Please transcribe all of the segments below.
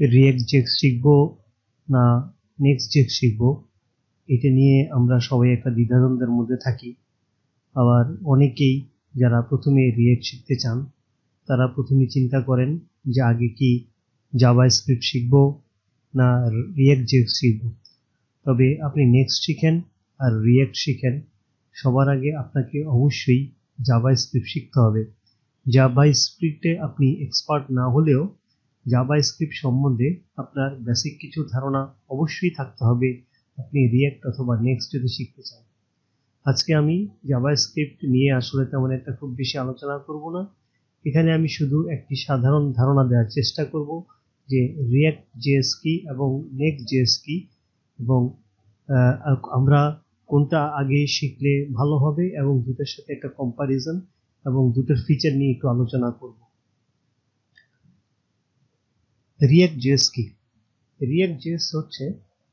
React জেক্স শিখবো না next জেক্স শিখবো, এটা নিয়ে আমরা সবাই একটা দ্বিধাদ্বন্দ্বের মধ্যে থাকি। আবার অনেকেই যারা প্রথমে রিয়েক্ট শিখতে চান তারা প্রথমে চিন্তা করেন যে আগে কি জাভাস্ক্রিপ্ট শিখবো না রিয়েক্ট জেক্স শিখবো। তবে আপনি নেক্সট শিখেন আর রিয়েক্ট শিখেন, সবার আগে আপনাকে অবশ্যই জাভাস্ক্রিপ্ট শিখতে হবে। জাভাস্ক্রিপ্টে আপনি এক্সপার্ট না হলেও জাভাস্ক্রিপ্ট সম্বন্ধে আপনার বেসিক কিছু ধারণা অবশ্যই থাকতে হবে আপনি রিয়েক্ট অথবা নেক্সট যদি শিখতে চান। আজকে আমি জাভাস্ক্রিপ্ট নিয়ে আসলে তেমন একটা খুব বেশি আলোচনা করব না। এখানে আমি শুধু একটি সাধারণ ধারণা দেওয়ার চেষ্টা করব যে রিয়েক্ট জেএস কি এবং নেক্সট জেএস কি, এবং আমরা কোনটা আগে শিখলে ভালো হবে এবং দুটোর সাথে একটা কম্পারিজন এবং দুটোর ফিচার নিয়ে একটু আলোচনা করব। রিয়েক্ট জেএস কি? রিয়েক্ট জেএস হচ্ছে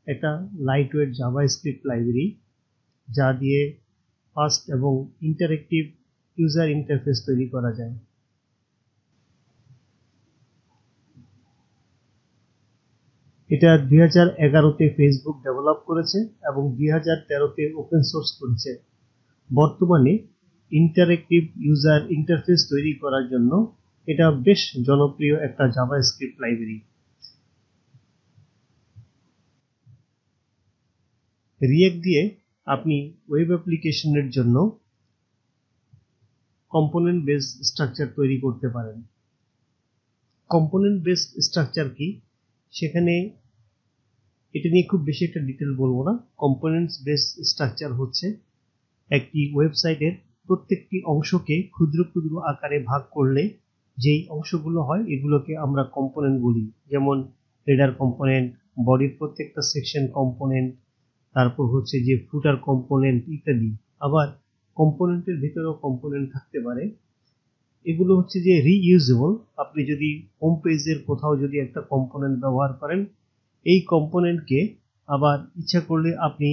একটা লাইটওয়েট জাভাস্ক্রিপ্ট লাইব্রেরি যা দিয়ে ফাস্ট এবং ইন্টারেক্টিভ ইউজার ইন্টারফেস তৈরি করা যায়। এটা 2011-তে ফেসবুক ডেভেলপ করেছে এবং 2013-তে ওপেন সোর্স করেছে। বর্তমানে ইন্টারেক্টিভ ইউজার ইন্টারফেস তৈরি করার জন্য এটা বেশ জনপ্রিয় একটা জাভাস্ক্রিপ্ট লাইব্রেরি। রিয়েক্ট দিয়ে আপনি ওয়েব অ্যাপ্লিকেশনের জন্য কম্পোনেন্ট বেসড স্ট্রাকচার তৈরি করতে পারেন। কম্পোনেন্ট বেসড স্ট্রাকচার কি, সেখানে এটা নিয়ে খুব বেশি একটা ডিটেল বলবো না। কম্পোনেন্টস বেসড স্ট্রাকচার হচ্ছে একটি ওয়েবসাইটের প্রত্যেকটি অংশকে ক্ষুদ্র ক্ষুদ্র আকারে ভাগ করলে যেই অংশগুলো হয় এগুলোকে আমরা কম্পোনেন্ট বলি। যেমন হেডার কম্পোনেন্ট, বডির প্রত্যেকটা সেকশন কম্পোনেন্ট, তারপর হচ্ছে যে ফুটার কম্পোনেন্ট ইত্যাদি। আবার কম্পোনেন্টের ভিতরেও কম্পোনেন্ট থাকতে পারে। এগুলো হচ্ছে যে রিইউজেবল। আপনি যদি হোম পেজের কোথাও যদি একটা কম্পোনেন্ট ব্যবহার করেন, এই কম্পোনেন্টকে আবার ইচ্ছা করলে আপনি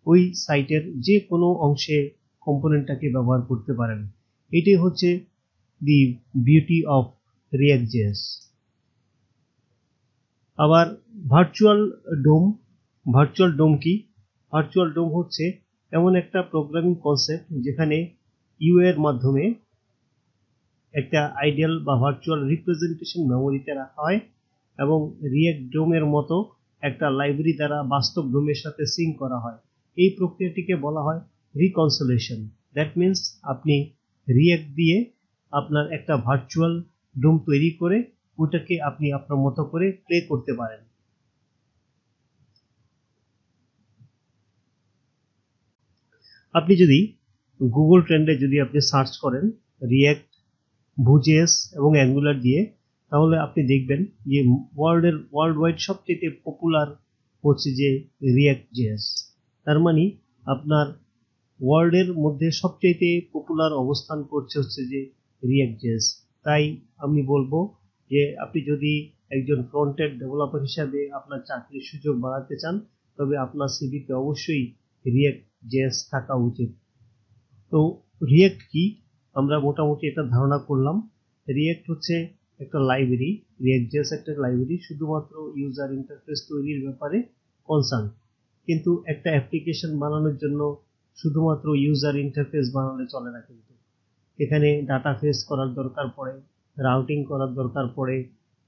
ওই সাইটের যে কোনো অংশে কম্পোনেন্টটাকে ব্যবহার করতে পারেন। এটাই হচ্ছে দি বিউটি অফ রিয়েক্ট জেএস। আবার ভার্চুয়াল ডোম। ভার্চুয়াল ডোম কি? ভার্চুয়াল ডোম হচ্ছে এমন একটা প্রোগ্রামিং কনসেপ্ট যেখানে ইউ এর মাধ্যমে একটা আইডিয়াল বা ভার্চুয়াল রিপ্রেজেন্টেশন মেমোরিতে রাখা হয় এবং রিয়েক্ট ডোমের মতো একটা লাইব্রেরি দ্বারা বাস্তব ডোমের সাথে সিঙ্ক করা হয়। এই প্রক্রিয়াটিকে বলা হয় রিকনসোলেশন। দ্যাট মিনস আপনি রিয়েক্ট দিয়ে আপনার একটা ভার্চুয়াল ডোম তৈরি করে ওটাকে আপনি আপনার মতো করে প্লে করতে পারেন। আপনি যদি গুগল ট্রেন্ডে যদি আপনি সার্চ করেন রিয়েক্ট, Vue.js এবং অ্যাঙ্গুলার দিয়ে, তাহলে আপনি দেখবেন যে ওয়ার্ল্ড ওয়াইড সবচেয়ে পপুলার হচ্ছে যে রিয়েক্ট জেএস। তার মানে আপনার ওয়ার্ল্ডের মধ্যে সবচেয়ে পপুলার অবস্থান করছে হচ্ছে যে রিয়েক্ট জেএস। তাই আমি বলবো যে আপনি যদি একজন ফ্রন্ট এন্ড ডেভেলপার হিসাবে আপনার চাকরির সুযোগ বাড়াতে চান, তবে আপনার সিভিতে অবশ্যই রিয়েক্ট জেএস থাকা উচিত। তো রিয়েক্ট কি, আমরা মোটামুটি একটা ধারণা করলাম। রিয়েক্ট হচ্ছে একটা লাইব্রেরি, রিয়েক্ট জেএস একটা লাইব্রেরি শুধুমাত্র ইউজার ইন্টারফেস তৈরির ব্যাপারে কনসার্ন। কিন্তু একটা অ্যাপ্লিকেশন বানানোর জন্য শুধুমাত্র ইউজার ইন্টারফেস বানালে চলে না, কিন্তু এখানে ডাটা ফেস করার দরকার পড়ে, রাউটিং করার দরকার পড়ে,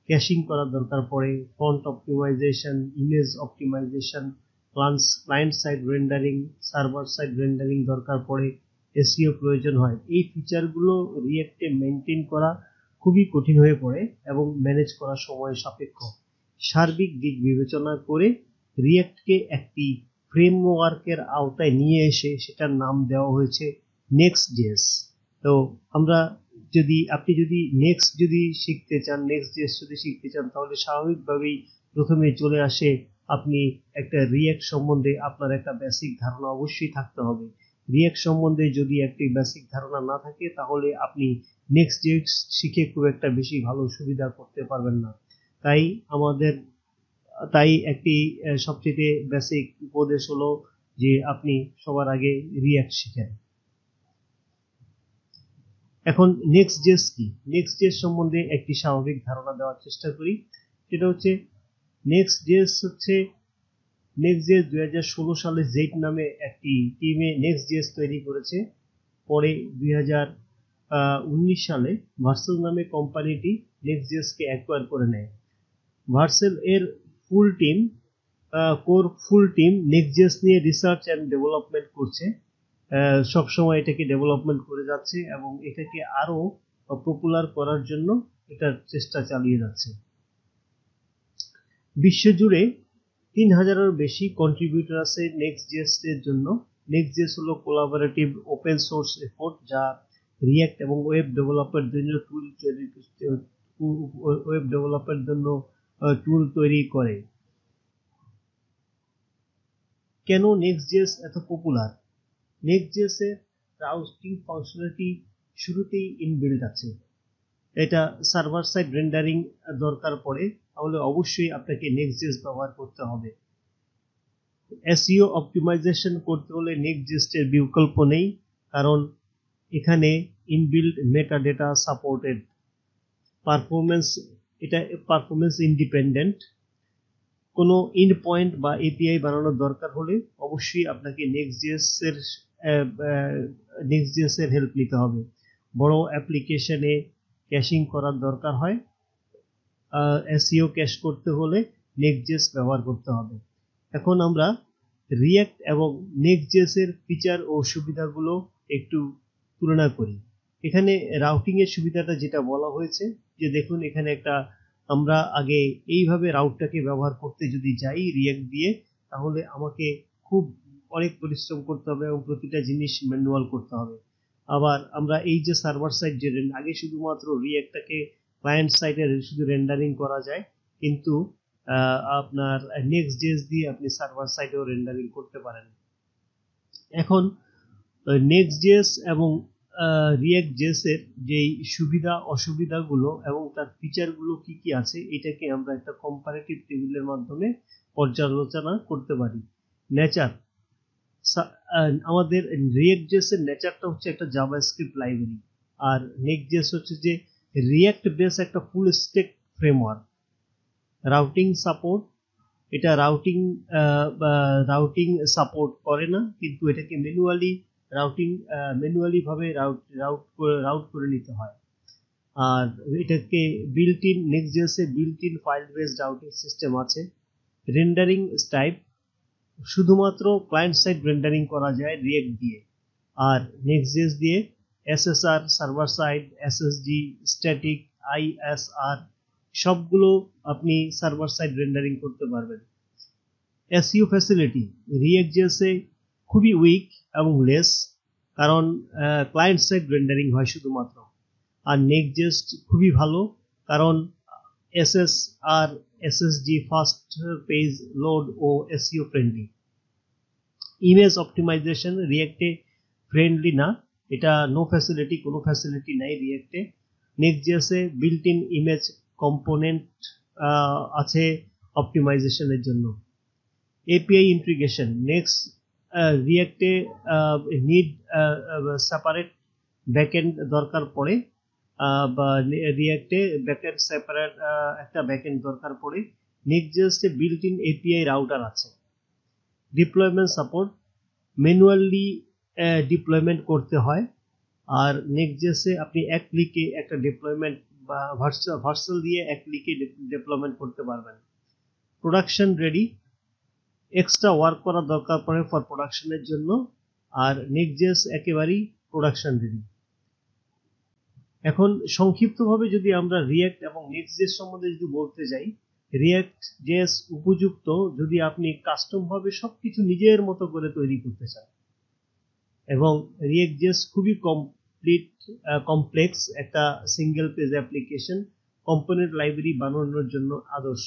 ক্যাশিং করার দরকার পড়ে, font optimisation, image optimisation, client side rendering, server side rendering দরকার পড়ে, এসইও প্রয়োজন হয়। এই ফিচারগুলো রিয়েক্টে মেনটেন করা খুবই কঠিন হয়ে পড়ে এবং ম্যানেজ করা সময় সাপেক্ষ। সার্বিক দিক বিবেচনা করে রিয়েক্টকে একটি ফ্রেমওয়ার্কের আওতায় নিয়ে এসে সেটার নাম দেওয়া হয়েছে নেক্সট জেএস। তো আপনি যদি নেক্সট শিখতে চান তাহলে স্বাভাবিকভাবেই প্রথমে চলে আসে আপনি একটা রিয়েক্ট সম্বন্ধে আপনার একটা বেসিক ধারণা অবশ্যই থাকতে হবে। রিয়েক্ট সম্বন্ধে যদি একটি বেসিক ধারণা না থাকে তাহলে আপনি নেক্সট জেএস শিখে খুব একটা বেশি ভালো সুবিধা করতে পারবেন না। তাই একটি সবচেয়ে বেসিক উপদেশ হলো যে আপনি সবার আগে রিয়েক্ট শিখেন। এখন নেক্সট জেএস কি? নেক্সট জেএস সম্বন্ধে একটি স্বাভাবিক ধারণা দেওয়ার চেষ্টা করি। সেটা হচ্ছে নেক্সট.js হচ্ছে নেক্সট.js 2016 সালে জেট নামে একটি টিমে নেক্সট.js তৈরি করেছে। পরে 2019 সালে ভার্সেল নামে কোম্পানিটি নেক্সট.js কে অ্যাকোয়ার করে নেয়। ভার্সেল এর ফুল টিম নেক্সট.js নিয়ে রিসার্চ এন্ড ডেভেলপমেন্ট করছে, সবসময় এটাকে ডেভেলপমেন্ট করে যাচ্ছে এবং এটাকে আরো পপুলার করার জন্য এটার চেষ্টা চালিয়ে যাচ্ছে। বিশ্বজুড়ে 3000-এরও বেশি কন্ট্রিবিউটর আছে নেক্সট.js এর জন্য। নেক্সট.js হলো কোলাবোরেটিভ ওপেন সোর্স এফোর্ট যা রিঅ্যাক্ট এবং ওয়েব ডেভেলপারের জন্য টুল তৈরি করে। কেন নেক্সট.js এত পপুলার? নেক্সট.js এর রাউটিং ফাংশনালিটি শুরুতেই ইনবিল্ট আছে। এটা সার্ভার সাইড রেন্ডারিং দরকার পড়ে, তাহলে অবশ্যই আপনাকে নেক্সট.js ব্যবহার করতে হবে। এসইও অপটিমাইজেশন করতে হলে নেক্সট.js এর বিকল্প নেই, কারণ এখানে inbuilt metadata supported. Performance independent. কোনো ইন্ড পয়েন্ট বা এপিআই বানানোর দরকার হলে অবশ্যই আপনাকে নেক্সট.js এর হেল্প নিতে হবে। বড় অ্যাপ্লিকেশনে ক্যাশিং করার দরকার হয়, এসইও ক্যাশ করতে হলে নেক্সট.js ব্যবহার করতে হবে। এখন আমরা রিঅ্যাক্ট এবং নেক্সট.js এর ফিচার ও সুবিধাগুলো একটু তুলনা করি। এখানে রাউটিং এর সুবিধাটা যেটা বলা হয়েছে, যে দেখুন এখানে আমরা আগে এইভাবে রাউটটাকে ব্যবহার করতে যদি যাই রিঅ্যাক্ট দিয়ে, তাহলে আমাকে অনেক পরিশ্রম করতে হবে এবং প্রতিটা জিনিস ম্যানুয়াল করতে হবে। আবার আমরা এই যে সার্ভার সাইড আগে শুধুমাত্র রিঅ্যাক্টটাকে ক্লায়েন্ট সাইডে শুধু রেন্ডারিং করা যায়, কিন্তু আপনার নেক্সট.js দিয়ে আপনি সার্ভার সাইডেও রেন্ডারিং করতে পারেন। এখন নেক্সট.js এবং রিঅ্যাক্ট.js এর যে সুবিধা অসুবিধাগুলো এবং তার ফিচারগুলো কি কি আছে, এটাকে আমরা একটা কম্পারেটিভ টেবিলের মাধ্যমে পর্যালোচনা করতে পারি। নেচার, আমাদের রিঅ্যাক্ট.js এর নেচারটা হচ্ছে একটা জাভাস্ক্রিপ্ট লাইব্রেরি, আর নেক্সট.js হচ্ছে যে রিঅ্যাক্ট বেস একটা full stack framework. Routing support, এটা রাউটিং সাপোর্ট করে না, কিন্তু এটাকে ম্যানুয়ালি ভাবে রাউট করে নিতে হয়। আর এটাকে নেক্সট.js এ built in file based routing system আছে। রেন্ডারিং টাইপ, শুধুমাত্র ক্লায়েন্ট সাইড রেন্ডারিং করা যায় রিঅ্যাক্ট দিয়ে, আর নেক্সট.js দিয়ে SSR, server side, SSD, static, ISR সবগুলো আপনি সার্ভার সাইড রেন্ডারিং করতে পারবেন। এসইও ফ্যাসিলিটি, রিঅ্যাক্ট.js এ খুবই উইক এবং লেস, কারণ ক্লায়েন্ট সাইড রেন্ডারিং হয় শুধুমাত্র। আর নেক্সট.js খুবই ভালো, কারণ SSR, SSD, fast page load ও এসইও ফ্রেন্ডলি। ইমেজ অপটিমাইজেশন রিঅ্যাক্টে ফ্রেন্ডলি না, এটা কোনো ফ্যাসিলিটি নাই রিঅ্যাক্টে। নেক্সট.js এ বিল্ট ইন ইমেজ কম্পোনেন্ট আছে অপটিমাইজেশনের জন্য। এপিআই ইন্টিগ্রেশন, রিঅ্যাক্টে সেপারেট ব্যাকএন্ড দরকার পড়ে, বা রিঅ্যাক্টে সেপারেট একটা ব্যাকএন্ড দরকার পড়ে। নেক্সট.js এ বিল্ট ইন এপিআই রাউটার আছে। ডিপ্লয়মেন্ট সাপোর্ট, ম্যানুয়ালি ডিপ্লয়মেন্ট করতে হয়, আর নেক্সট.js এ আপনি এক ক্লিকে একটা ডিপ্লয়মেন্ট বা ভার্চুয়াল দিয়ে এক ক্লিকে ডিপ্লয়মেন্ট করতে পারবেন। প্রোডাকশন রেডি, এক্সট্রা ওয়ার্ক করার দরকার পড়ে ফর প্রোডাকশনের জন্য, আর নেক্সট.js একেবারেই প্রোডাকশন রেডি। এখন সংক্ষিপ্তভাবে যদি আমরা রিঅ্যাক্ট এবং নেক্সট.js সম্বন্ধে যদি বলতে যাই, রিঅ্যাক্ট.js উপযুক্ত যদি আপনি কাস্টম ভাবে সবকিছু নিজের মতো করে তৈরি করতে চান, এবং রিঅ্যাক্ট.js খুবই কমপ্লেক্স একটা single page application, component library বানানোর জন্য আদর্শ।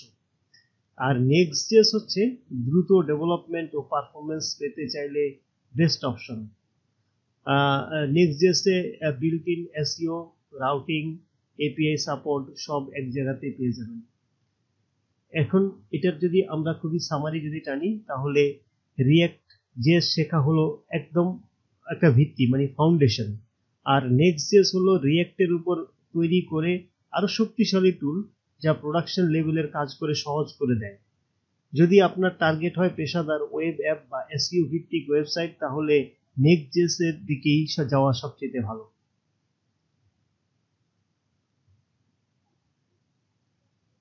আর নেক্সট.js হচ্ছে দ্রুত ডেভেলপমেন্ট ও পারফরমেন্স পেতে চাইলে বেস্ট অপশন। নেক্সট.js এ built in SEO, routing, API support সব এক জায়গাতে পেয়ে যাবেন। এখন এটার যদি আমরা খুবই সামারি যদি টানি, তাহলে রিঅ্যাক্ট.js শেখা হলো একদম একটা ভিত্তি, মানে ফাউন্ডেশন, আর নেক্সট.js হলো রিঅ্যাক্টের উপর তৈরি করে আরো শক্তিশালী টুল, যা প্রোডাকশন লেভেলের কাজ করে সহজ করে দেয়। যদি আপনার টার্গেট হয় পেশাদার ওয়েব অ্যাপ বা এসইও ভিত্তিক ওয়েবসাইট, তাহলে নেক্সট.জেএস এর দিকেই যাওয়া সবচেয়ে ভালো।